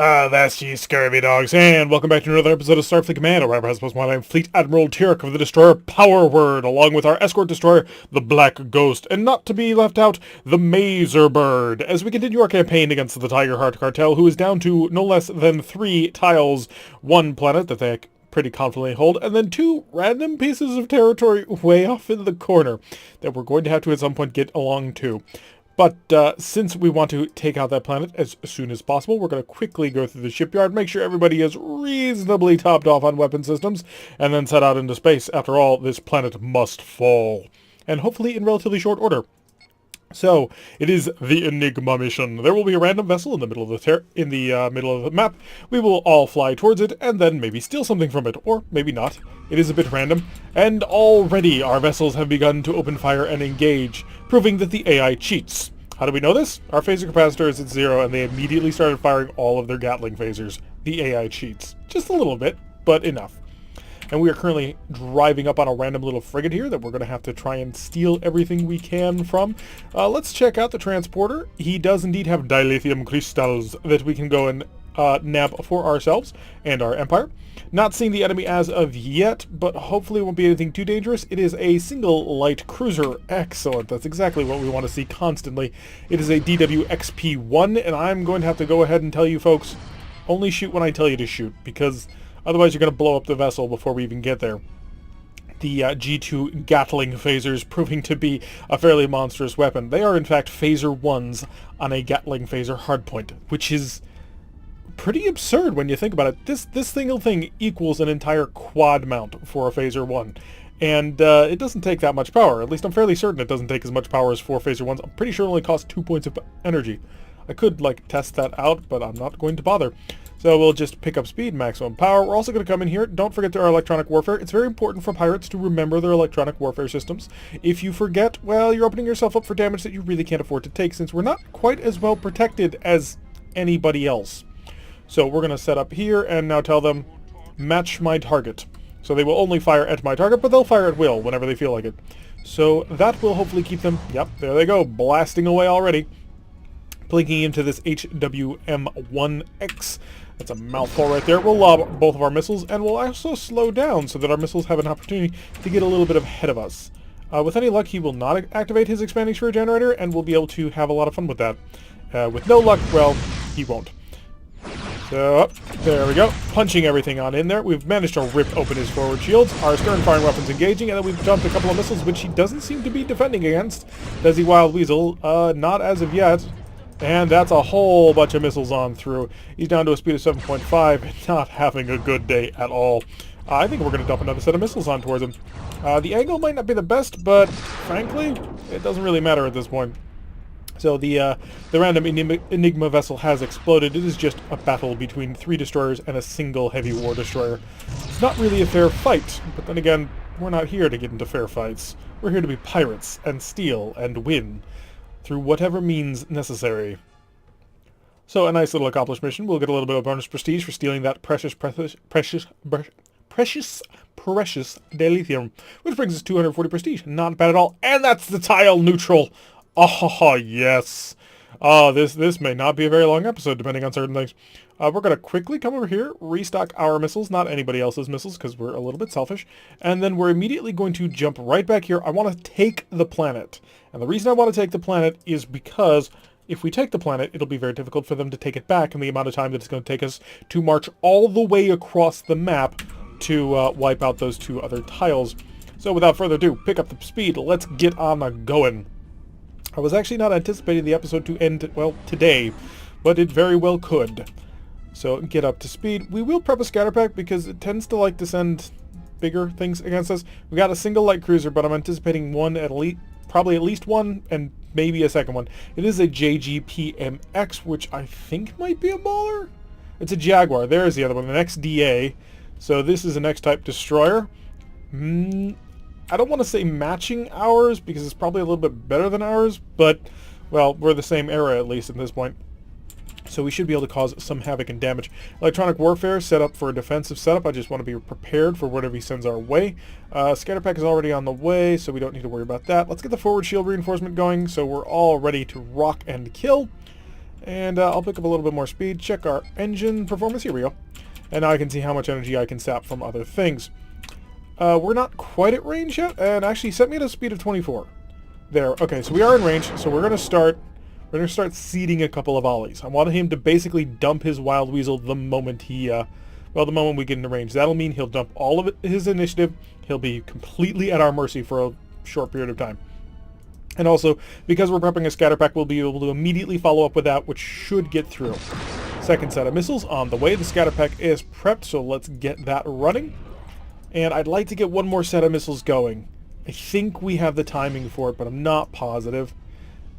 That's ye scurvy dogs, and welcome back to another episode of Starfleet Command. I'm Fleet Admiral Tyrk of the destroyer Power Word, along with our escort destroyer, the Black Ghost, and not to be left out, the Mazer Bird, as we continue our campaign against the Tiger Heart Cartel, who is down to no less than 3 tiles, 1 planet that they pretty confidently hold, and then 2 random pieces of territory way off in the corner that we're going to have to at some point get along to. But since we want to take out that planet as soon as possible, we're going to quickly go through the shipyard, make sure everybody is reasonably topped off on weapon systems, and then set out into space. After all, this planet must fall, and hopefully in relatively short order. So, it is the Enigma mission. There will be a random vessel in the middle of the middle of the map. We will all fly towards it, and then maybe steal something from it, or maybe not. It is a bit random, and already our vessels have begun to open fire and engage, proving that the AI cheats. How do we know this? Our phaser capacitor is at 0, and they immediately started firing all of their Gatling phasers. The AI cheats. Just a little bit, but enough. And we are currently driving up on a random little frigate here that we're going to have to try and steal everything we can from. Let's check out the transporter. He does indeed have dilithium crystals that we can go and nab for ourselves and our empire. Not seeing the enemy as of yet, but hopefully it won't be anything too dangerous. It is a single light cruiser. Excellent. That's exactly what we want to see constantly. It is a DWXP-1, and I'm going to have to go ahead and tell you folks, only shoot when I tell you to shoot, because otherwise you're going to blow up the vessel before we even get there. The G2 Gatling phasers proving to be a fairly monstrous weapon. They are in fact phaser 1s on a Gatling phaser hardpoint, which is pretty absurd when you think about it. This single thing equals an entire quad mount for a phaser 1. And it doesn't take that much power. At least I'm fairly certain it doesn't take as much power as 4 phaser 1s. I'm pretty sure it only costs 2 points of energy. I could, test that out, but I'm not going to bother. So we'll just pick up speed, maximum power. We're also going to come in here. Don't forget our electronic warfare. It's very important for pirates to remember their electronic warfare systems. If you forget, well, you're opening yourself up for damage that you really can't afford to take, since we're not quite as well protected as anybody else. So we're going to set up here and now tell them, match my target. So they will only fire at my target, but they'll fire at will whenever they feel like it. So that will hopefully keep them, yep, there they go, blasting away already. Blinking into this HWM-1X. That's a mouthful right there. We'll lob both of our missiles, and we'll also slow down so that our missiles have an opportunity to get a little bit ahead of us. With any luck, he will not activate his expanding sphere generator, and we'll be able to have a lot of fun with that. With no luck, well, he won't. So, there we go. Punching everything on in there. We've managed to rip open his forward shields. Our stern firing weapons engaging, and then we've dumped a couple of missiles, which he doesn't seem to be defending against. Does he, Wild Weasel? Not as of yet. And that's a whole bunch of missiles on through. He's down to a speed of 7.5, and not having a good day at all. I think we're going to dump another set of missiles on towards him. The angle might not be the best, but frankly, it doesn't really matter at this point. So the random Enigma vessel has exploded. It is just a battle between 3 destroyers and a single heavy war destroyer. It's not really a fair fight, but then again, we're not here to get into fair fights. We're here to be pirates and steal and win through whatever means necessary. So a nice little accomplished mission. We'll get a little bit of bonus prestige for stealing that precious dilithium, which brings us 240 prestige. Not bad at all. And that's the tile neutral. Oh, yes. This may not be a very long episode, depending on certain things. We're going to quickly come over here, restock our missiles, not anybody else's missiles, because we're a little bit selfish. And then we're immediately going to jump right back here. I want to take the planet. And the reason I want to take the planet is because if we take the planet, it'll be very difficult for them to take it back in the amount of time that it's going to take us to march all the way across the map to wipe out those 2 other tiles. So without further ado, pick up the speed. Let's get on the going. I was actually not anticipating the episode to end, well, today, but it very well could. So get up to speed. We will prep a scatter pack because it tends to like to send bigger things against us. We got a single light cruiser, but I'm anticipating one probably at least one, and maybe a second one. It is a JGPMX, which I think might be a Mauler. It's a Jaguar. There's the other one, an XDA. So this is an X-type destroyer. I don't want to say matching ours, because it's probably a little bit better than ours, but, well, we're the same era at least at this point. So we should be able to cause some havoc and damage. Electronic warfare set up for a defensive setup. I just want to be prepared for whatever he sends our way. Scatter pack is already on the way, so we don't need to worry about that. Let's get the forward shield reinforcement going, so we're all ready to rock and kill. And I'll pick up a little bit more speed, check our engine performance. Here we go. And now I can see how much energy I can sap from other things. We're not quite at range yet, and actually set me at a speed of 24. There. Okay, so we are in range, so we're going to start seeding a couple of volleys. I want him to basically dump his Wild Weasel the moment he, the moment we get into range. That'll mean he'll dump all of his initiative. He'll be completely at our mercy for a short period of time. And also, because we're prepping a scatter pack, we'll be able to immediately follow up with that, which should get through. Second set of missiles on the way. The scatter pack is prepped, so let's get that running. And I'd like to get one more set of missiles going. I think we have the timing for it, but I'm not positive.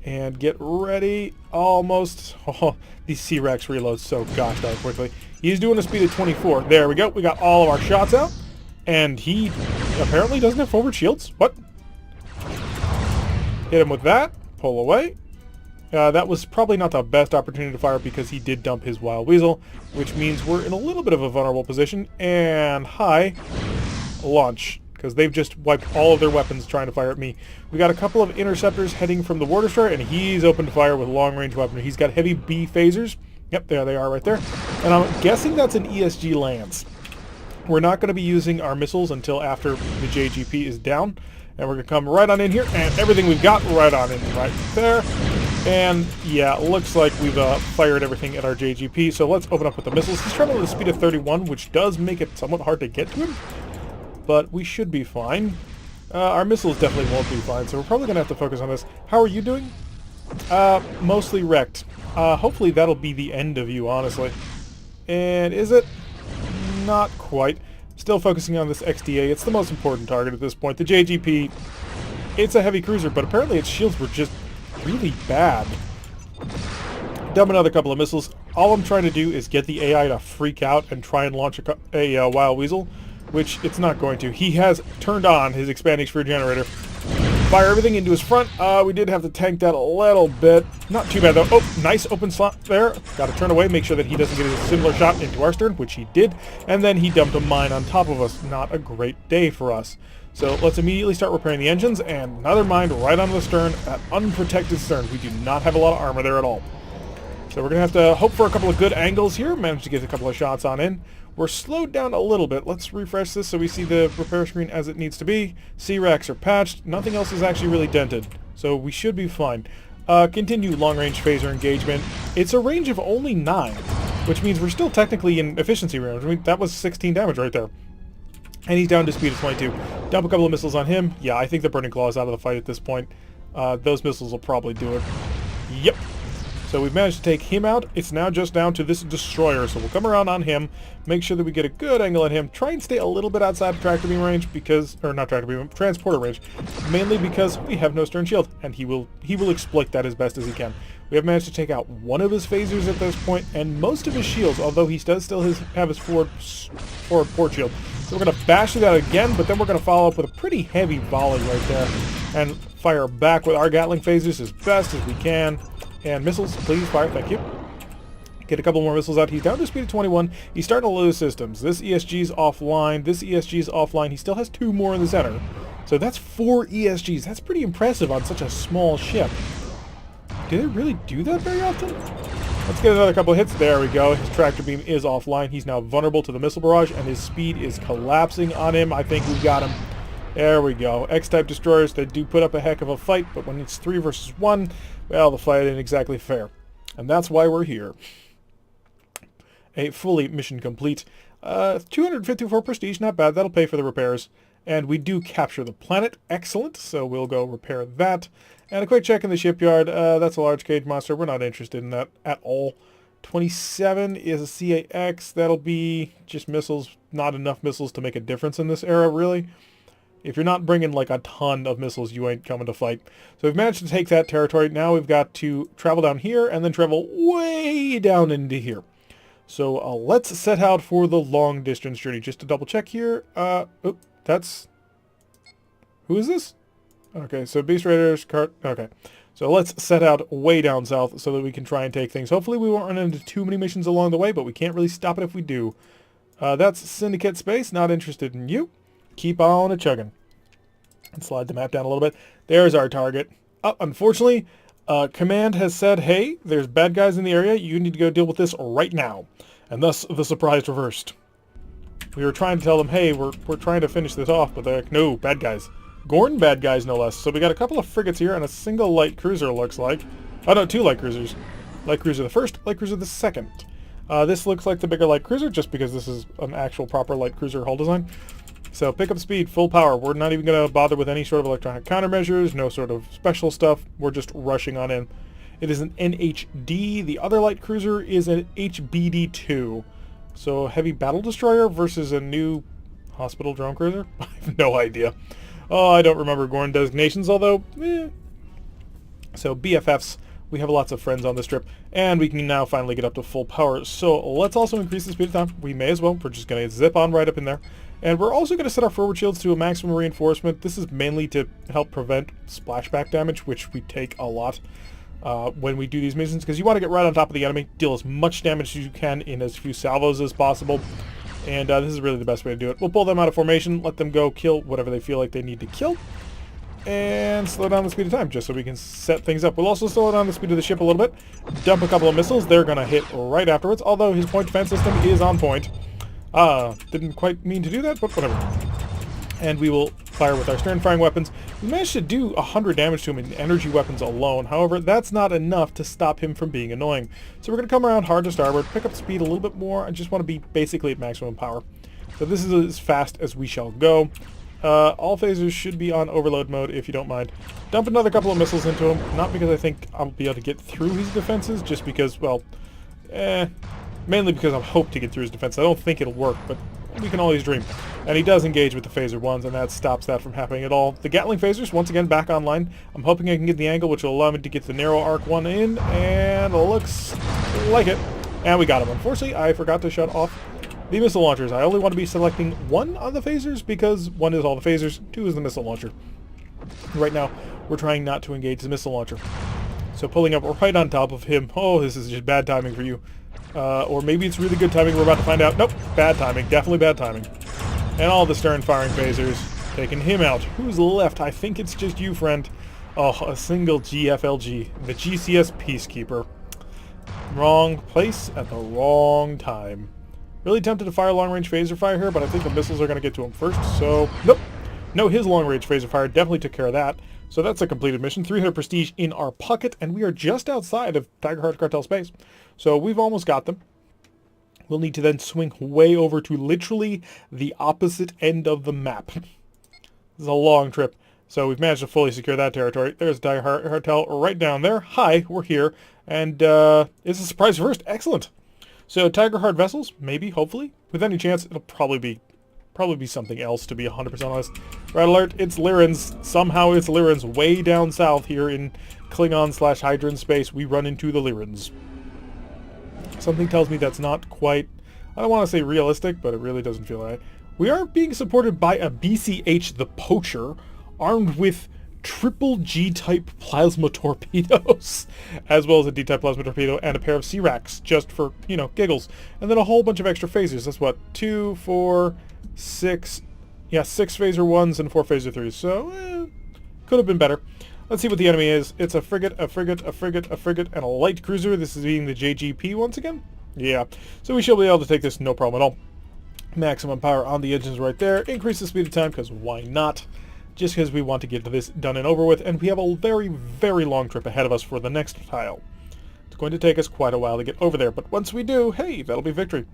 And get ready. Almost. Oh, these C-Rex reload so gosh darn quickly. He's doing a speed of 24. There we go. We got all of our shots out. And he apparently doesn't have forward shields. What? Hit him with that. Pull away. That was probably not the best opportunity to fire because he did dump his Wild Weasel, which means we're in a little bit of a vulnerable position. And high launch, because they've just wiped all of their weapons trying to fire at me. We got a couple of interceptors heading from the War Destroyer, and he's open to fire with long-range weaponry. He's got heavy B phasers. Yep, there they are right there. And I'm guessing that's an ESG Lance. We're not going to be using our missiles until after the JGP is down. And we're going to come right on in here, and everything we've got right on in right there. And yeah, it looks like we've fired everything at our JGP, so let's open up with the missiles. He's traveling at a speed of 31, which does make it somewhat hard to get to him, but we should be fine. Our missiles definitely won't be fine, so we're probably going to have to focus on this. How are you doing? Mostly wrecked. Hopefully that'll be the end of you, honestly. And is it? Not quite. Still focusing on this XDA. It's the most important target at this point. The JGP, it's a heavy cruiser, but apparently its shields were just really bad. Dump another couple of missiles. All I'm trying to do is get the AI to freak out and try and launch a Wild Weasel, which it's not going to. He has turned on his expanding sphere generator. Fire everything into his front. We did have to tank that a little bit. Not too bad though. Oh, nice open slot there. Got to turn away, make sure that he doesn't get a similar shot into our stern, which he did. And then he dumped a mine on top of us. Not a great day for us. So let's immediately start repairing the engines, and another mine right onto the stern, that unprotected stern. We do not have a lot of armor there at all. So we're going to have to hope for a couple of good angles here. Manage to get a couple of shots on in. We're slowed down a little bit. Let's refresh this so we see the repair screen as it needs to be. C-racks are patched. Nothing else is actually really dented. So we should be fine. Continue long-range phaser engagement. It's a range of only 9, which means we're still technically in efficiency range. I mean, that was 16 damage right there. And he's down to speed of 22. Dump a couple of missiles on him. Yeah, I think the Burning Claw is out of the fight at this point. Those missiles will probably do it. Yep. So we've managed to take him out. It's now just down to this destroyer. So we'll come around on him, make sure that we get a good angle at him, try and stay a little bit outside of tractor beam range because, or not tractor beam, transporter range, mainly because we have no stern shield, and he will exploit that as best as he can. We have managed to take out one of his phasers at this point, and most of his shields, although he does still have his forward port shield. So we're going to bash that again, but then we're going to follow up with a pretty heavy volley right there, and fire back with our Gatling phasers as best as we can. And missiles, please fire, thank you. Get a couple more missiles out. He's down to speed of 21. He's starting to lose systems. This ESG's offline. This ESG's offline. He still has 2 more in the center. So that's 4 ESGs. That's pretty impressive on such a small ship. Do they really do that very often? Let's get another couple of hits. There we go. His tractor beam is offline. He's now vulnerable to the missile barrage, and his speed is collapsing on him. I think we've got him. There we go. X-type destroyers, they do put up a heck of a fight, but when it's 3 versus 1, well, the fight ain't exactly fair. And that's why we're here. A fully mission complete. 254 prestige, not bad. That'll pay for the repairs. And we do capture the planet. Excellent. So we'll go repair that. And a quick check in the shipyard. That's a large cage monster. We're not interested in that at all. 27 is a CAX. That'll be just missiles. Not enough missiles to make a difference in this era, really. If you're not bringing like a ton of missiles, you ain't coming to fight. So we've managed to take that territory. Now we've got to travel down here and then travel way down into here. So let's set out for the long distance journey. Just to double check here. Oh, that's... Who is this? Okay, so Beast Raiders, okay. So let's set out way down south so that we can try and take things. Hopefully we won't run into too many missions along the way, but we can't really stop it if we do. That's Syndicate Space. Not interested in you. Keep on a chugging. And slide the map down a little bit. There's our target. Unfortunately, Command has said, hey, there's bad guys in the area. You need to go deal with this right now. And thus, the surprise reversed. We were trying to tell them, hey, we're trying to finish this off, but they're like, no, bad guys. Gorn bad guys, no less. So we got a couple of frigates here and a single light cruiser, looks like. Oh, no, 2 light cruisers. Light cruiser the first, light cruiser the second. This looks like the bigger light cruiser, just because this is an actual proper light cruiser hull design. So pick up speed, full power. We're not even going to bother with any sort of electronic countermeasures, no sort of special stuff. We're just rushing on in. It is an NHD. The other light cruiser is an HBD-2. So heavy battle destroyer versus a new hospital drone cruiser? I have no idea. Oh, I don't remember Gorn designations, although, So BFFs. We have lots of friends on this trip, and we can now finally get up to full power. So let's also increase the speed of time. We may as well. We're just going to zip on right up in there. And we're also going to set our forward shields to a maximum reinforcement. This is mainly to help prevent splashback damage, which we take a lot when we do these missions, because you want to get right on top of the enemy, deal as much damage as you can in as few salvos as possible. And this is really the best way to do it. We'll pull them out of formation, let them go kill whatever they feel like they need to kill, and slow down the speed of time just so we can set things up. We'll also slow down the speed of the ship a little bit, dump a couple of missiles. They're going to hit right afterwards, although his point defense system is on point. Didn't quite mean to do that, but whatever. And we will fire with our stern-firing weapons. We managed to do 100 damage to him in energy weapons alone. However, that's not enough to stop him from being annoying. So we're going to come around hard to starboard, pick up speed a little bit more. I just want to be basically at maximum power. So this is as fast as we shall go. All phasers should be on overload mode, if you don't mind. Dump another couple of missiles into him, not because I think I'll be able to get through his defenses, just because, well, mainly because I hope to get through his defense. I don't think it'll work, but we can always dream. And he does engage with the phaser ones, and that stops that from happening at all. The Gatling phasers, once again, back online. I'm hoping I can get the angle, which will allow me to get the narrow arc one in, and looks like it. And we got him. Unfortunately, I forgot to shut off the missile launchers. I only want to be selecting 1 on the phasers, because 1 is all the phasers, 2 is the missile launcher. Right now, we're trying not to engage the missile launcher. So pulling up right on top of him. Oh, this is just bad timing for you. Or maybe it's really good timing. We're about to find out. Nope, bad timing. Definitely bad timing. And all the stern-firing phasers taking him out. Who's left? I think it's just you, friend. Oh, a single GFLG. The GCS Peacekeeper. Wrong place at the wrong time. Really tempted to fire long-range phaser fire here, but I think the missiles are going to get to him first, so nope. No, his long-range phaser fire definitely took care of that. So that's a completed mission. 300 prestige in our pocket, and we are just outside of Tigerheart Cartel space. So we've almost got them. We'll need to then swing way over to literally the opposite end of the map. This is a long trip. So we've managed to fully secure that territory. There's Tigerheart Cartel right down there. Hi, we're here. And it's a surprise first. Excellent. So Tigerheart vessels, maybe, hopefully. With any chance, it'll probably be something else, to be 100% honest. Red alert, it's Lyrans. Somehow it's Lyrans way down south here in Klingon/Hydran space. We run into the Lyrans. Something tells me that's not quite, I don't want to say realistic, but it really doesn't feel right. We are being supported by a BCH the Poacher, armed with triple G-type plasma torpedoes, as well as a D-type plasma torpedo and a pair of C-Racks, just for, you know, giggles. And then a whole bunch of extra phasers. That's what, 2, 4, 6, yeah, 6 phaser 1s and 4 phaser 3s. So, could have been better. Let's see what the enemy is. It's a frigate, a frigate, a frigate, a frigate, and a light cruiser. This is being the JGP once again. Yeah, so we should be able to take this no problem at all. Maximum power on the engines right there. Increase the speed of time, because why not? Just because we want to get this done and over with, and we have a very, very long trip ahead of us for the next tile. It's going to take us quite a while to get over there, but once we do, hey, that'll be victory.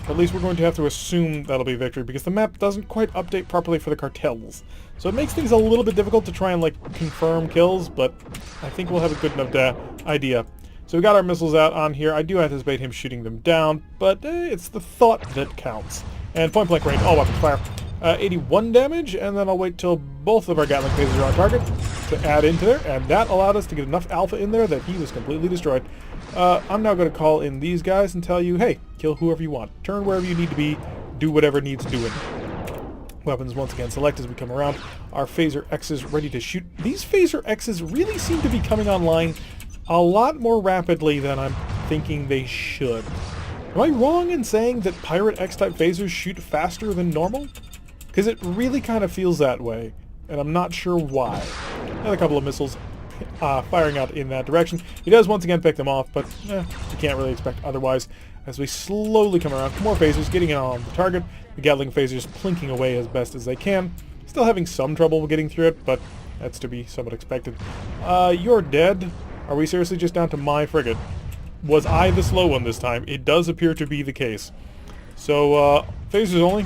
At least we're going to have to assume that'll be victory, because the map doesn't quite update properly for the cartels. So it makes things a little bit difficult to try and, like, confirm kills, but I think we'll have a good enough idea. So we got our missiles out on here. I do anticipate him shooting them down, but it's the thought that counts. And point-blank range, all weapons fire. 81 damage, and then I'll wait till both of our Gatling phasers are on target to add into there, and that allowed us to get enough alpha in there that he was completely destroyed. I'm now going to call in these guys and tell you, hey, kill whoever you want. Turn wherever you need to be. Do whatever needs doing. Weapons once again select as we come around. Our phaser X's ready to shoot. These phaser X's really seem to be coming online a lot more rapidly than I'm thinking they should. Am I wrong in saying that Pirate X-type phasers shoot faster than normal? Because it really kind of feels that way, and I'm not sure why. Another couple of missiles firing out in that direction. He does once again pick them off, but you can't really expect otherwise. As we slowly come around, more phasers getting in on the target. The Gatling phasers plinking away as best as they can. Still having some trouble getting through it, but that's to be somewhat expected. You're dead. Are we seriously just down to my frigate? Was I the slow one this time? It does appear to be the case. So, phasers only.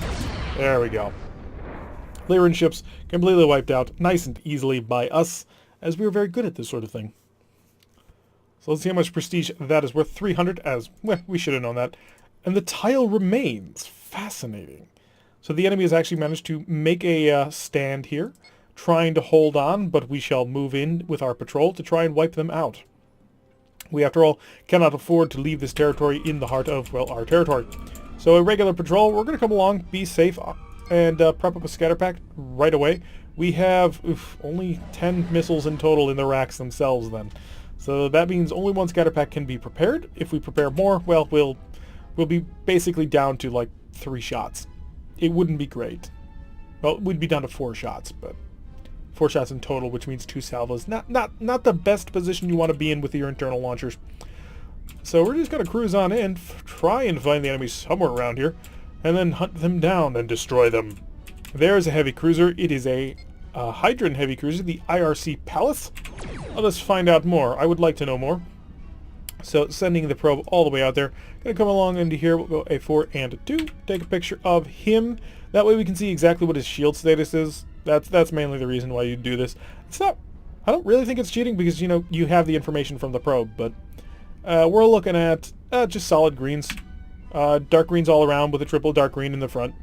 There we go. Lyran ships completely wiped out nice and easily by us, as we were very good at this sort of thing. So let's see how much prestige that is worth. 300, as, well, we should have known that. And the tile remains. Fascinating. So the enemy has actually managed to make a stand here, trying to hold on, but we shall move in with our patrol to try and wipe them out. We, after all, cannot afford to leave this territory in the heart of, well, our territory. So a regular patrol, we're going to come along, be safe, and prep up a scatter pack right away. We have only 10 missiles in total in the racks themselves then. So that means only one scatter pack can be prepared. If we prepare more, well, we'll be basically down to like 3 shots. It wouldn't be great. Well, we'd be down to 4 shots, but 4 shots in total, which means 2 salvos. Not the best position you want to be in with your internal launchers. So we're just going to cruise on in, try and find the enemy somewhere around here, and then hunt them down and destroy them. There's a heavy cruiser. It is a Hydran heavy cruiser, the IRC Palace. Let us find out more. I would like to know more. So sending the probe all the way out there. Going to come along into here. We'll go A4 and a 2. Take a picture of him. That way we can see exactly what his shield status is. That's mainly the reason why you do this. It's not... I don't really think it's cheating because, you know, you have the information from the probe, but we're looking at just solid greens. Dark greens all around with a triple dark green in the front.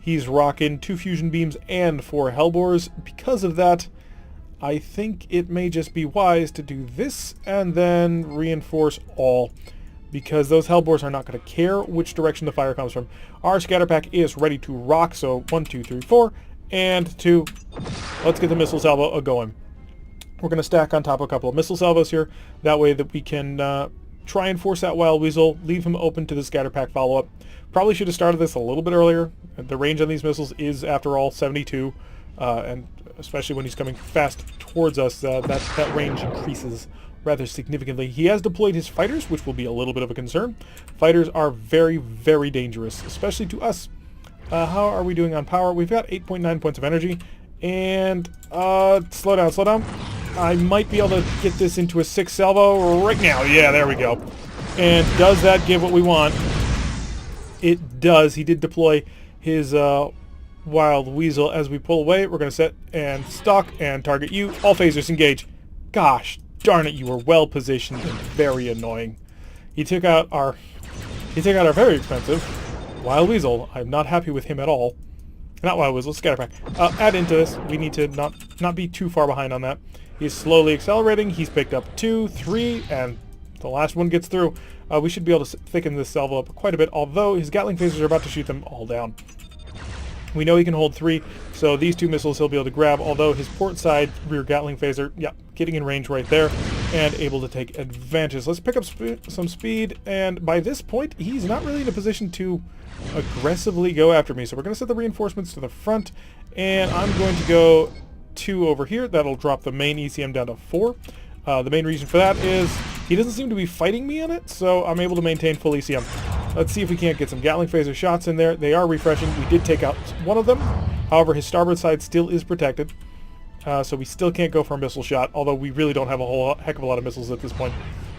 He's rocking 2 fusion beams and 4 hellbores. Because of that, I think it may just be wise to do this and then reinforce all, because those hellbores are not going to care which direction the fire comes from. Our scatter pack is ready to rock, so 1, 2, 3, 4, and 2. Let's get the missile salvo a-going. We're going to stack on top of a couple of missile salvos here. That way that we can try and force that Wild Weasel, leave him open to the scatter pack follow-up. Probably should have started this a little bit earlier. The range on these missiles is, after all, 72, and especially when he's coming fast towards us, that range increases rather significantly. He has deployed his fighters, which will be a little bit of a concern. Fighters are very, very dangerous, especially to us. How are we doing on power? We've got 8.9 points of energy, and slow down. I might be able to get this into a 6 salvo right now. Yeah, there we go. And does that give what we want? It does. He did deploy his Wild Weasel. As we pull away, we're going to set and stock and target you. All phasers engage. Gosh darn it, you were well positioned and very annoying. He took out our very expensive Wild Weasel. I'm not happy with him at all. Not Wild Weasel, scatter pack. Add into this. We need to not be too far behind on that. He's slowly accelerating. He's picked up 2, 3, and the last one gets through. We should be able to thicken this salvo up quite a bit, although his Gatling phasers are about to shoot them all down. We know he can hold 3, so these 2 missiles he'll be able to grab, although his port side rear Gatling phaser, yeah, getting in range right there, and able to take advantage. Let's pick up some speed, and by this point, he's not really in a position to aggressively go after me. So we're going to set the reinforcements to the front, and I'm going to go 2 over here. That'll drop the main ECM down to 4. The main reason for that is he doesn't seem to be fighting me on it, so I'm able to maintain full ECM. Let's see if we can't get some Gatling phaser shots in there. They are refreshing. We did take out one of them. However, his starboard side still is protected, so we still can't go for a missile shot, although we really don't have a whole heck of a lot of missiles at this point.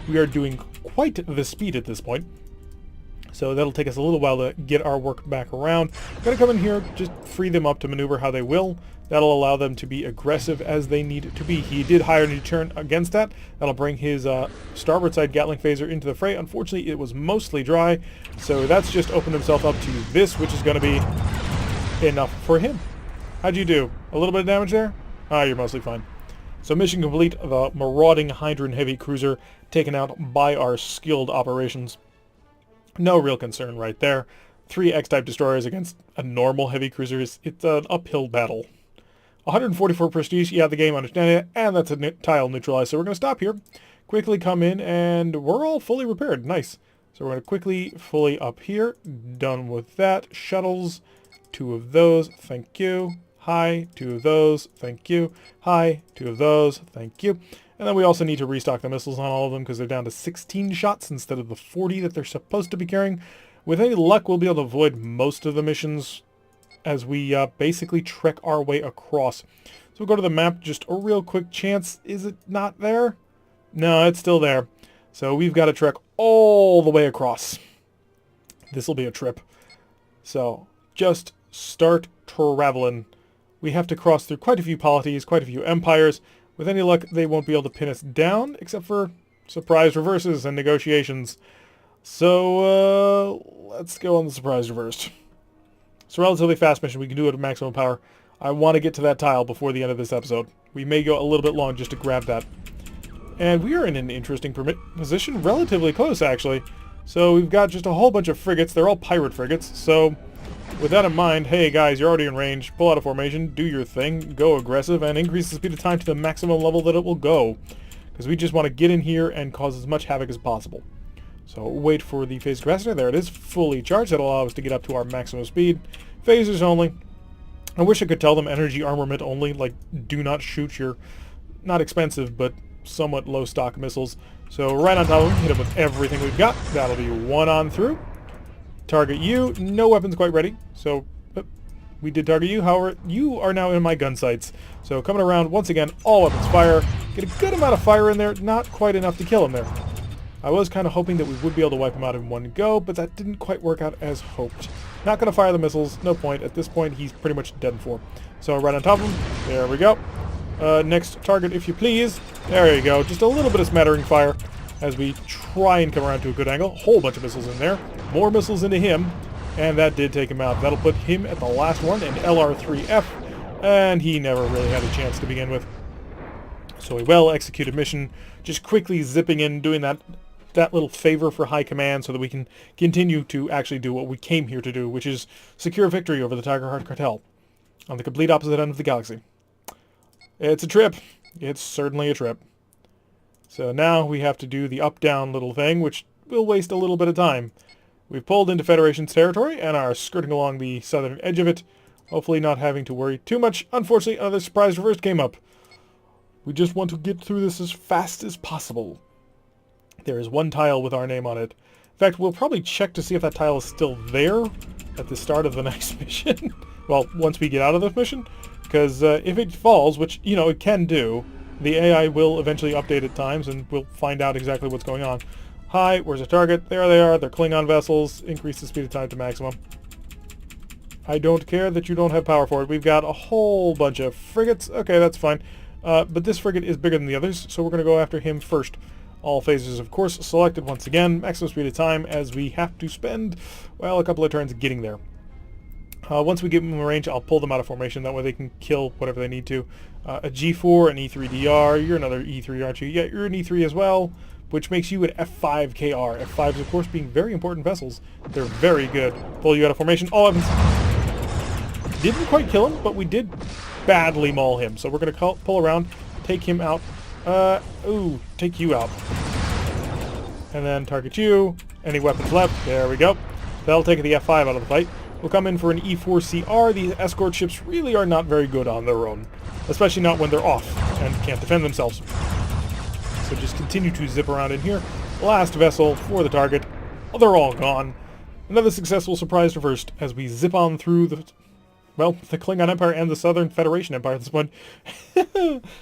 We are doing quite the speed at this point. So that'll take us a little while to get our work back around. I'm going to come in here, just free them up to maneuver how they will. That'll allow them to be aggressive as they need to be. He did hire a turn against that. That'll bring his starboard side Gatling phaser into the fray. Unfortunately, it was mostly dry, so that's just opened himself up to this, which is going to be enough for him. How'd you do? A little bit of damage there? Ah, you're mostly fine. So mission complete. The marauding Hydran heavy cruiser taken out by our skilled operations. No real concern right there. 3 X-type destroyers against a normal heavy cruiser. It's an uphill battle. 144 prestige, yeah, the game, understand it, and that's a tile neutralized. So we're going to stop here, quickly come in, and we're all fully repaired. Nice. So we're going to quickly fully up here. Done with that. Shuttles, 2 of those, thank you. Hi, 2 of those, thank you. Hi, 2 of those, thank you. And then we also need to restock the missiles on all of them because they're down to 16 shots instead of the 40 that they're supposed to be carrying. With any luck, we'll be able to avoid most of the missions as we basically trek our way across. So we'll go to the map, just a real quick chance. Is it not there? No, it's still there. So we've got to trek all the way across. This will be a trip. So just start traveling. We have to cross through quite a few polities, quite a few empires. With any luck, they won't be able to pin us down, except for surprise reverses and negotiations. So, let's go on the surprise reversed. It's a relatively fast mission. We can do it at maximum power. I want to get to that tile before the end of this episode. We may go a little bit long just to grab that. And we are in an interesting position, relatively close, actually. So we've got just a whole bunch of frigates. They're all pirate frigates. So with that in mind, hey guys, you're already in range. Pull out a formation, do your thing, go aggressive, and increase the speed of time to the maximum level that it will go. Because we just want to get in here and cause as much havoc as possible. So wait for the phase capacitor. There it is, fully charged. That'll allow us to get up to our maximum speed. Phasers only. I wish I could tell them energy armament only, like do not shoot your, not expensive, but somewhat low stock missiles. So right on top of them, hit them with everything we've got. That'll be one on through. Target you, no weapons quite ready. So we did target you, however, you are now in my gun sights. So coming around, once again, all weapons fire. Get a good amount of fire in there, not quite enough to kill him there. I was kind of hoping that we would be able to wipe him out in one go, but that didn't quite work out as hoped. Not going to fire the missiles, no point. At this point, he's pretty much dead for. So right on top of him, there we go. Next target, if you please. There you go. Just a little bit of smattering fire as we try and come around to a good angle. Whole bunch of missiles in there. More missiles into him, and that did take him out. That'll put him at the last one, an LR3F, and he never really had a chance to begin with. So a well-executed mission, just quickly zipping in, doing that little favor for high command so that we can continue to actually do what we came here to do, which is secure victory over the Tiger Heart Cartel on the complete opposite end of the galaxy. It's a trip. It's certainly a trip. So now we have to do the up-down little thing, which will waste a little bit of time. We've pulled into Federation's territory and are skirting along the southern edge of it, hopefully not having to worry too much. Unfortunately, another surprise reverse came up. We just want to get through this as fast as possible. There is one tile with our name on it. In fact, we'll probably check to see if that tile is still there at the start of the next mission. Well, once we get out of this mission. Because if it falls, which, you know, it can do, the AI will eventually update at times and we'll find out exactly what's going on. Hi, where's the target? There they are. They're Klingon vessels. Increase the speed of time to maximum. I don't care that you don't have power for it. We've got a whole bunch of frigates. Okay, that's fine. But this frigate is bigger than the others, so we're going to go after him first. All phases, of course, selected once again. Maximum speed of time as we have to spend, well, a couple of turns getting there. Once we get them in range, I'll pull them out of formation. That way they can kill whatever they need to. A G4, an E3DR. You're another E3, aren't you? Yeah, you're an E3 as well, which makes you an F5 KR. F5s, of course, being very important vessels. They're very good. Pull you out of formation. All of them. Didn't quite kill him, but we did badly maul him. So we're going to pull around, take him out. Take you out. And then target you. Any weapons left? There we go. That'll take the F5 out of the fight. We'll come in for an E4CR. These escort ships really are not very good on their own, especially not when they're off and can't defend themselves. So just continue to zip around in here. Last vessel for the target. Oh, they're all gone. Another successful surprise reversed as we zip on through the Klingon Empire and the Southern Federation Empire at this point.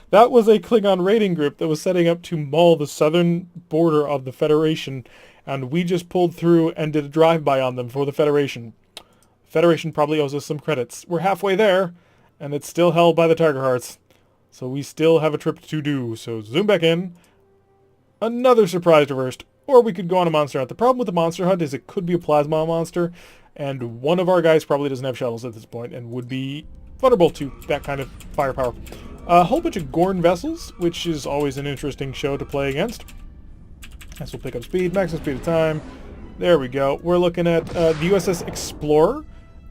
That was a Klingon raiding group that was setting up to maul the southern border of the Federation, and we just pulled through and did a drive-by on them for the Federation. Federation probably owes us some credits. We're halfway there, and it's still held by the Tiger Hearts. So we still have a trip to do. So zoom back in. Another surprise reversed. Or we could go on a monster hunt. The problem with the monster hunt is it could be a plasma monster, and one of our guys probably doesn't have shuttles at this point and would be vulnerable to that kind of firepower. A whole bunch of Gorn vessels, which is always an interesting show to play against. This will pick up speed, maximum speed of time. There we go. We're looking at the USS Explorer.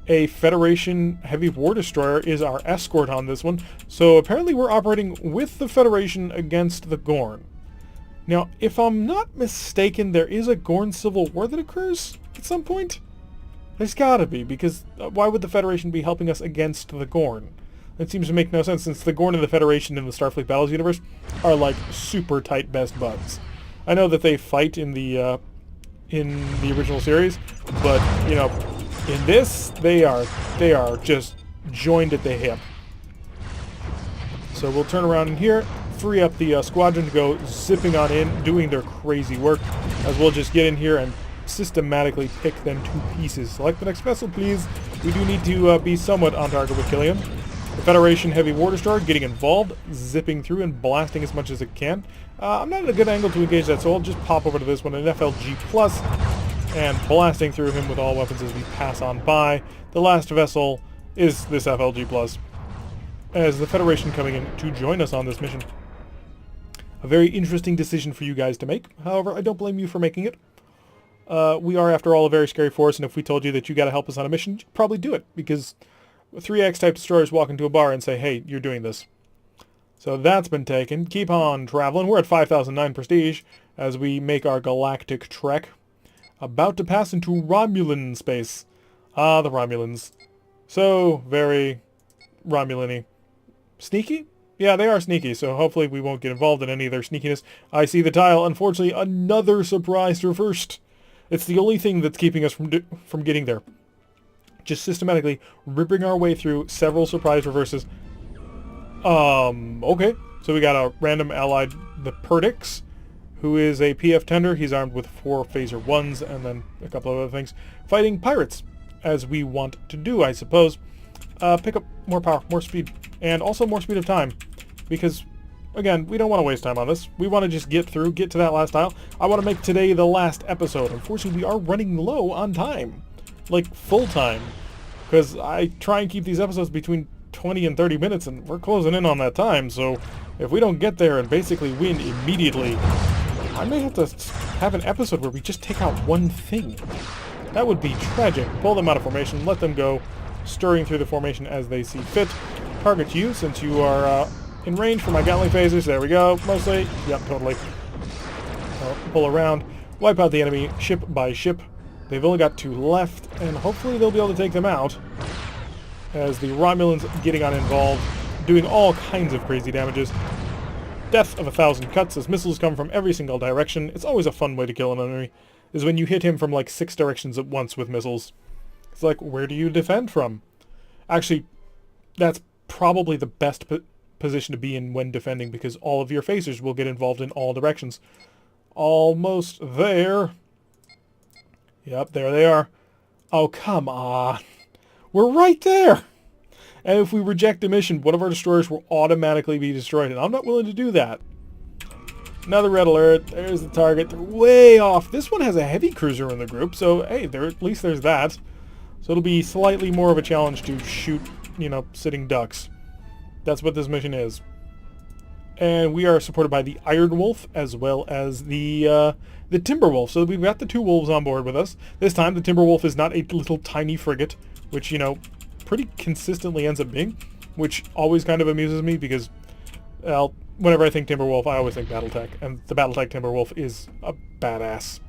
A Federation heavy war destroyer is our escort on this one. So apparently we're operating with the Federation against the Gorn. Now, if I'm not mistaken, there is a Gorn civil war that occurs at some point. There's gotta be, because why would the Federation be helping us against the Gorn? It seems to make no sense since the Gorn and the Federation in the Starfleet Battles universe are like super tight best buds. I know that they fight in the original series, but you know, in this they are just joined at the hip. So we'll turn around in here, free up the squadron to go zipping on in, doing their crazy work, as we'll just get in here and systematically pick them to pieces. Select the next vessel, please. We do need to be somewhat on target with Killian. The Federation Heavy War Destroyer getting involved, zipping through and blasting as much as it can. I'm not at a good angle to engage that, so I'll just pop over to this one, an FLG+, and blasting through him with all weapons as we pass on by. The last vessel is this FLG+, as the Federation coming in to join us on this mission. A very interesting decision for you guys to make. However, I don't blame you for making it. We are, after all, a very scary force, and if we told you that you got to help us on a mission, you'd probably do it, because 3X type destroyers walk into a bar and say, hey, you're doing this. So that's been taken. Keep on traveling. We're at 5009 prestige as we make our galactic trek. About to pass into Romulan space. Ah, the Romulans. So very Romulan-y. Sneaky? Yeah, they are sneaky, so hopefully we won't get involved in any of their sneakiness. I see the tile. Unfortunately, another surprise reversed. It's the only thing that's keeping us from getting there. Just systematically ripping our way through several surprise reverses. Okay. So we got a random allied, the Perdix, who is a PF tender. He's armed with 4 phaser 1s and then a couple of other things. Fighting pirates, as we want to do, I suppose. Pick up more power, more speed, and also more speed of time. Because, again, we don't want to waste time on this. We want to just get through, get to that last tile. I want to make today the last episode. Unfortunately, we are running low on time. Like, full time. Because I try and keep these episodes between 20 and 30 minutes, and we're closing in on that time, so if we don't get there and basically win immediately, I may have to have an episode where we just take out one thing. That would be tragic. Pull them out of formation, let them go, stirring through the formation as they see fit. Target you, since you are in range for my Gatling phasers. There we go, mostly. Yep, totally. Pull around, wipe out the enemy ship by ship. They've only got 2 left, and hopefully they'll be able to take them out. As the Romulans getting on involved, doing all kinds of crazy damages. Death of 1,000 cuts as missiles come from every single direction. It's always a fun way to kill an enemy, is when you hit him from like 6 directions at once with missiles. It's like, where do you defend from? Actually, that's probably the best position to be in when defending, because all of your phasers will get involved in all directions. Almost there. Yep, there they are. Oh, come on. We're right there! And if we reject a mission, one of our destroyers will automatically be destroyed, and I'm not willing to do that. Another red alert. There's the target. They're way off. This one has a heavy cruiser in the group, so hey, at least there's that. So it'll be slightly more of a challenge to shoot, you know, sitting ducks. That's what this mission is. And we are supported by the Iron Wolf as well as the Timber Wolf. So we've got the 2 wolves on board with us. This time the Timber Wolf is not a little tiny frigate, which, you know, pretty consistently ends up being, which always kind of amuses me because, well, whenever I think Timberwolf, I always think Battletech, and the Battletech Timberwolf is a badass.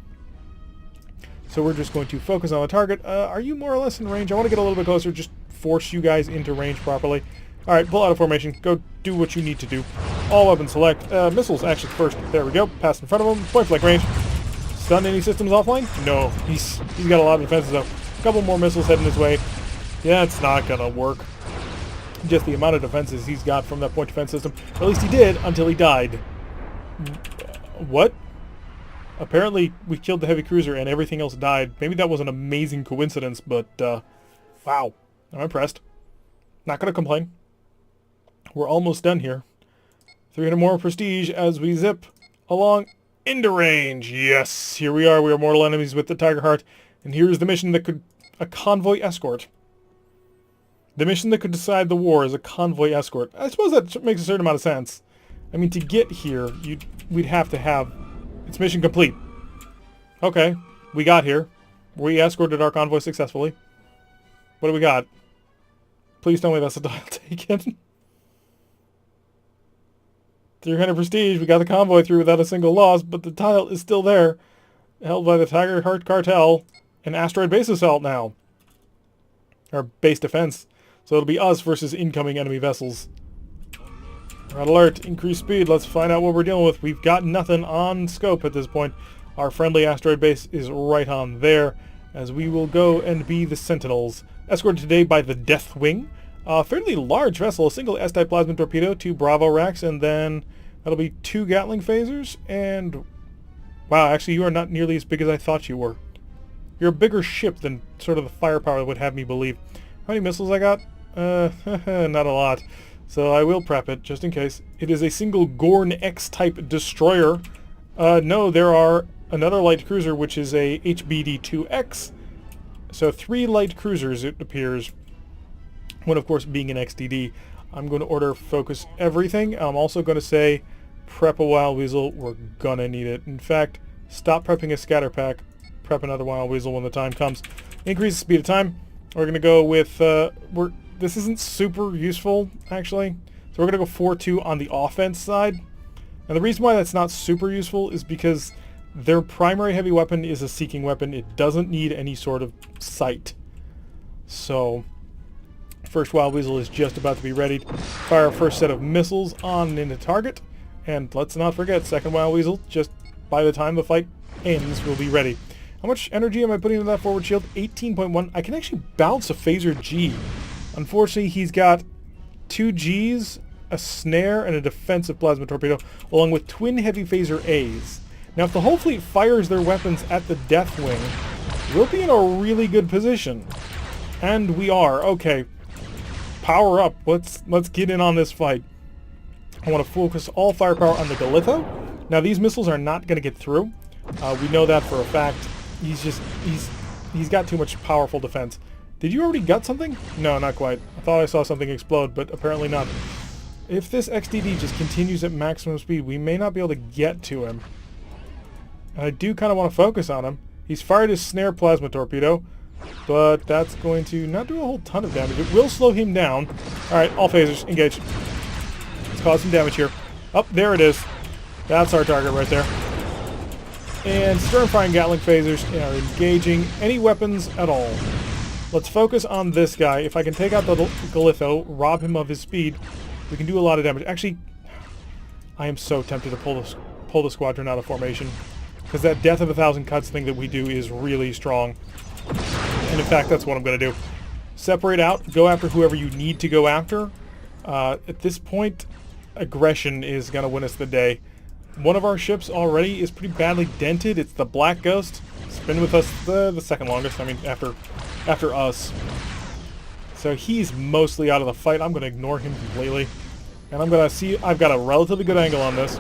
So we're just going to focus on the target. Are you more or less in range? I want to get a little bit closer, just force you guys into range properly. Alright, pull out of formation. Go do what you need to do. All weapons select. Missiles action first. There we go. Pass in front of him. Point blank range. Stun any systems offline? No. He's got a lot of defenses though. A couple more missiles heading his way. Yeah, it's not gonna work. Just the amount of defenses he's got from that point defense system. Or at least he did until he died. What? Apparently we killed the heavy cruiser and everything else died. Maybe that was an amazing coincidence, but wow. I'm impressed. Not gonna complain. We're almost done here. 300 more prestige as we zip along into range. Yes, here we are. We are mortal enemies with the Tiger Heart. And here's the mission that could... a convoy escort. The mission that could decide the war is a convoy escort. I suppose that makes a certain amount of sense. I mean, to get here, we'd have to have... It's mission complete. Okay, we got here. We escorted our convoy successfully. What do we got? Please tell me that's a dial taken. 300 prestige. We got the convoy through without a single loss, but the tile is still there. Held by the Tiger Heart Cartel and Asteroid Base Assault now. Or Base Defense. So it'll be us versus incoming enemy vessels. Red alert, increase speed. Let's find out what we're dealing with. We've got nothing on scope at this point. Our friendly asteroid base is right on there, as we will go and be the Sentinels. Escorted today by the Deathwing. A fairly large vessel, a single S-type plasma torpedo, 2 Bravo racks, and then that'll be 2 Gatling phasers, and... Wow, actually you are not nearly as big as I thought you were. You're a bigger ship than sort of the firepower would have me believe. How many missiles I got? Not a lot. So I will prep it, just in case. It is a single Gorn X-type destroyer. No, there are another light cruiser, which is a HBD-2X. So 3 light cruisers, it appears. One, of course, being an XDD. I'm going to order focus everything. I'm also going to say prep a Wild Weasel. We're going to need it. In fact, stop prepping a scatter pack. Prep another Wild Weasel when the time comes. Increase the speed of time. We're going to go with... this isn't super useful, actually. So we're going to go 4-2 on the offense side. And the reason why that's not super useful is because their primary heavy weapon is a seeking weapon. It doesn't need any sort of sight. So, first Wild Weasel is just about to be ready. Fire our first set of missiles on and into target. And let's not forget, second Wild Weasel, just by the time the fight ends, will be ready. How much energy am I putting into that forward shield? 18.1. I can actually bounce a phaser G. Unfortunately, he's got 2 Gs, a snare, and a defensive plasma torpedo, along with twin heavy phaser As. Now, if the whole fleet fires their weapons at the Deathwing, we'll be in a really good position. And we are. Okay. Power up. Let's get in on this fight. I want to focus all firepower on the Galitho. Now, these missiles are not going to get through. We know that for a fact. He's got too much powerful defense. Did you already gut something? No, not quite. I thought I saw something explode, but apparently not. If this XDD just continues at maximum speed, we may not be able to get to him. And I do kind of want to focus on him. He's fired his snare plasma torpedo, but that's going to not do a whole ton of damage. It will slow him down. Alright, all phasers, engage. Let's cause some damage here. Oh, there it is. That's our target right there. And stern-firing Gatling phasers are engaging any weapons at all. Let's focus on this guy. If I can take out the Galitho, rob him of his speed, we can do a lot of damage. Actually, I am so tempted to pull the squadron out of formation, because that Death of 1,000 Cuts thing that we do is really strong. And in fact, that's what I'm going to do. Separate out, go after whoever you need to go after. At this point, aggression is going to win us the day. One of our ships already is pretty badly dented. It's the Black Ghost. It's been with us the second longest. I mean, after us. So he's mostly out of the fight. I'm going to ignore him completely. And I'm going to see... I've got a relatively good angle on this.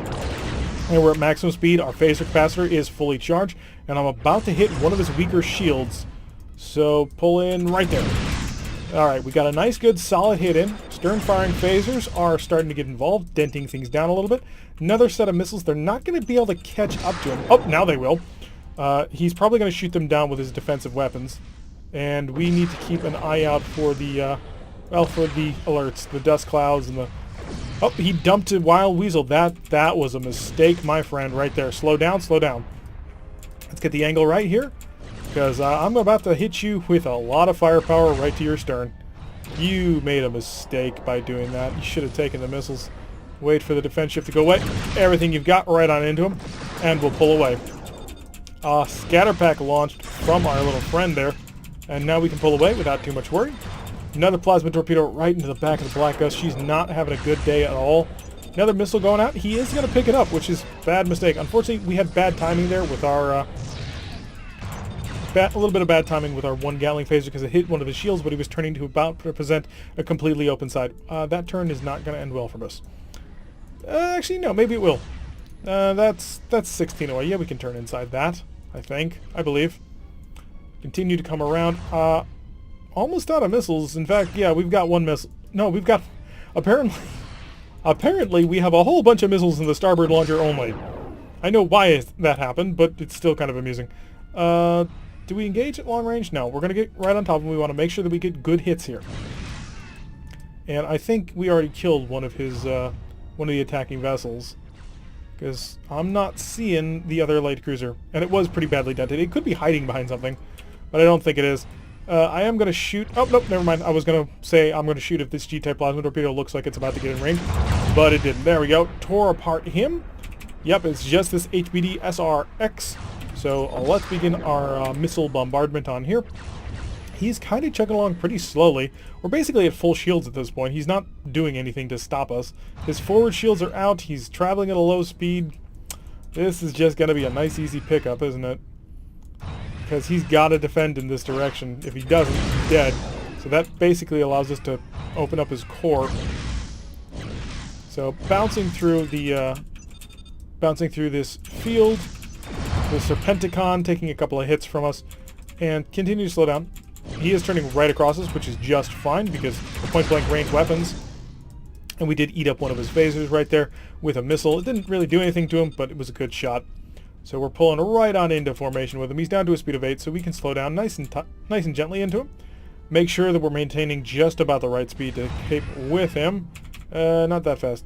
And we're at maximum speed. Our phaser capacitor is fully charged. And I'm about to hit one of his weaker shields. So pull in right there. Alright, we got a nice, good, solid hit in. Stern-firing phasers are starting to get involved, denting things down a little bit. Another set of missiles. They're not going to be able to catch up to him. Oh, now they will. He's probably going to shoot them down with his defensive weapons. And we need to keep an eye out for the, for the alerts, the dust clouds and the... Oh, he dumped a Wild Weasel. That was a mistake, my friend, right there. Slow down, slow down. Let's get the angle right here, because I'm about to hit you with a lot of firepower right to your stern. You made a mistake by doing that. You should have taken the missiles. Wait for the defense ship to go away. Everything you've got right on into him, and we'll pull away. Scatter pack launched from our little friend there. And now we can pull away without too much worry. Another plasma torpedo right into the back of the Black Ghost. She's not having a good day at all. Another missile going out. He is going to pick it up, which is a bad mistake. Unfortunately, we had bad timing there with our... a little bit of bad timing with our one Gatling phaser because it hit one of his shields, but he was turning to about to present a completely open side. That turn is not going to end well for us. Actually, no. Maybe it will. That's 16 away. Yeah, we can turn inside that, I believe. Continue to come around. Almost out of missiles. In fact, yeah, we've got one missile. No, we've got... Apparently, we have a whole bunch of missiles in the starboard launcher only. I know why that happened, but it's still kind of amusing. Do we engage at long range? No, we're going to get right on top of him. We want to make sure that we get good hits here. And I think we already killed one of his, one of the attacking vessels. Because I'm not seeing the other light cruiser. And it was pretty badly dented. It could be hiding behind something. But I don't think it is. I am going to shoot... Oh, nope, never mind. I was going to say I'm going to shoot if this G-type plasma torpedo looks like it's about to get in range. But it didn't. There we go. Tore apart him. Yep, it's just this HBD SRX. So let's begin our missile bombardment on here. He's kind of chugging along pretty slowly. We're basically at full shields at this point. He's not doing anything to stop us. His forward shields are out. He's traveling at a low speed. This is just going to be a nice, easy pickup, isn't it? Because he's got to defend in this direction. If he doesn't, he's dead. So that basically allows us to open up his core. So bouncing through this field, the Serpenticon taking a couple of hits from us, and continue to slow down. He is turning right across us, which is just fine because the point-blank range weapons. And we did eat up one of his phasers right there with a missile. It didn't really do anything to him, but it was a good shot. So we're pulling right on into formation with him. He's down to a speed of 8, so we can slow down nice and gently into him. Make sure that we're maintaining just about the right speed to keep with him. Not that fast.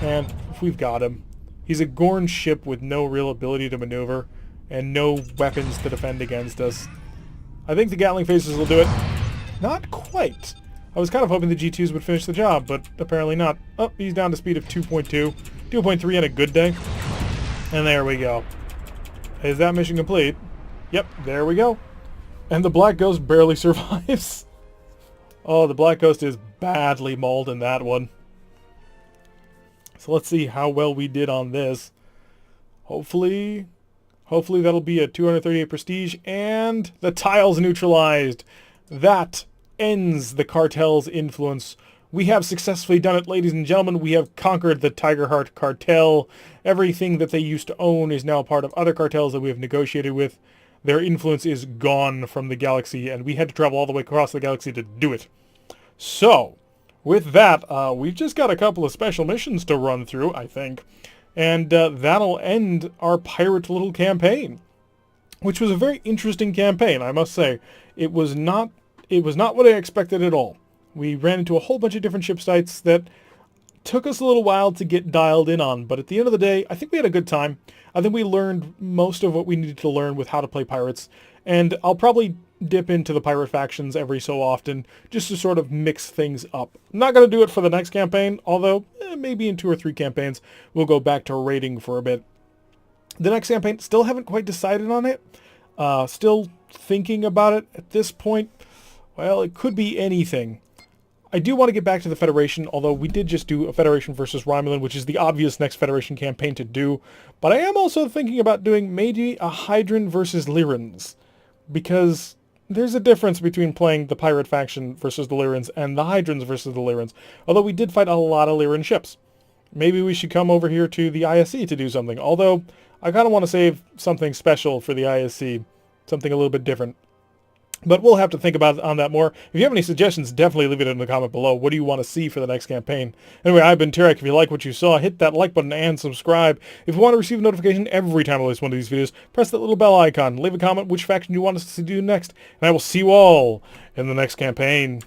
And we've got him. He's a Gorn ship with no real ability to maneuver and no weapons to defend against us. I think the Gatling phasers will do it. Not quite. I was kind of hoping the G2s would finish the job, but apparently not. Oh, he's down to speed of 2.2. 2.3 on a good day. And there we go. Is that mission complete? Yep, there we go. And the Black Ghost barely survives. Oh, the Black Ghost is badly mauled in that one. So let's see how well we did on this. Hopefully that'll be a 238 prestige, and the tiles neutralized. That ends the cartel's influence. We have successfully done it, ladies and gentlemen. We have conquered the Tigerheart cartel. Everything that they used to own is now part of other cartels that we have negotiated with. Their influence is gone from the galaxy, and we had to travel all the way across the galaxy to do it. So, with that, we've just got a couple of special missions to run through, I think. And that'll end our pirate little campaign, which was a very interesting campaign, I must say. It was not what I expected at all. We ran into a whole bunch of different ship sites that took us a little while to get dialed in on, but at the end of the day, I think we had a good time. I think we learned most of what we needed to learn with how to play pirates, and I'll probably dip into the pirate factions every so often just to sort of mix things up. I'm not going to do it for the next campaign, although maybe in 2 or 3 campaigns we'll go back to raiding for a bit. The next campaign, still haven't quite decided on it. Still thinking about it at this point. Well, it could be anything. I do want to get back to the Federation, although we did just do a Federation versus Romulan, which is the obvious next Federation campaign to do. But I am also thinking about doing maybe a Hydran versus Lyrans, because there's a difference between playing the pirate faction versus the Lyrans and the Hydrans versus the Lyrans, although we did fight a lot of Lyran ships. Maybe we should come over here to the ISC to do something, although I kind of want to save something special for the ISC, something a little bit different. But we'll have to think about on that more. If you have any suggestions, definitely leave it in the comment below. What do you want to see for the next campaign? Anyway, I've been Tarek. If you like what you saw, hit that like button and subscribe. If you want to receive a notification every time I release one of these videos, press that little bell icon. Leave a comment which faction you want us to do next. And I will see you all in the next campaign.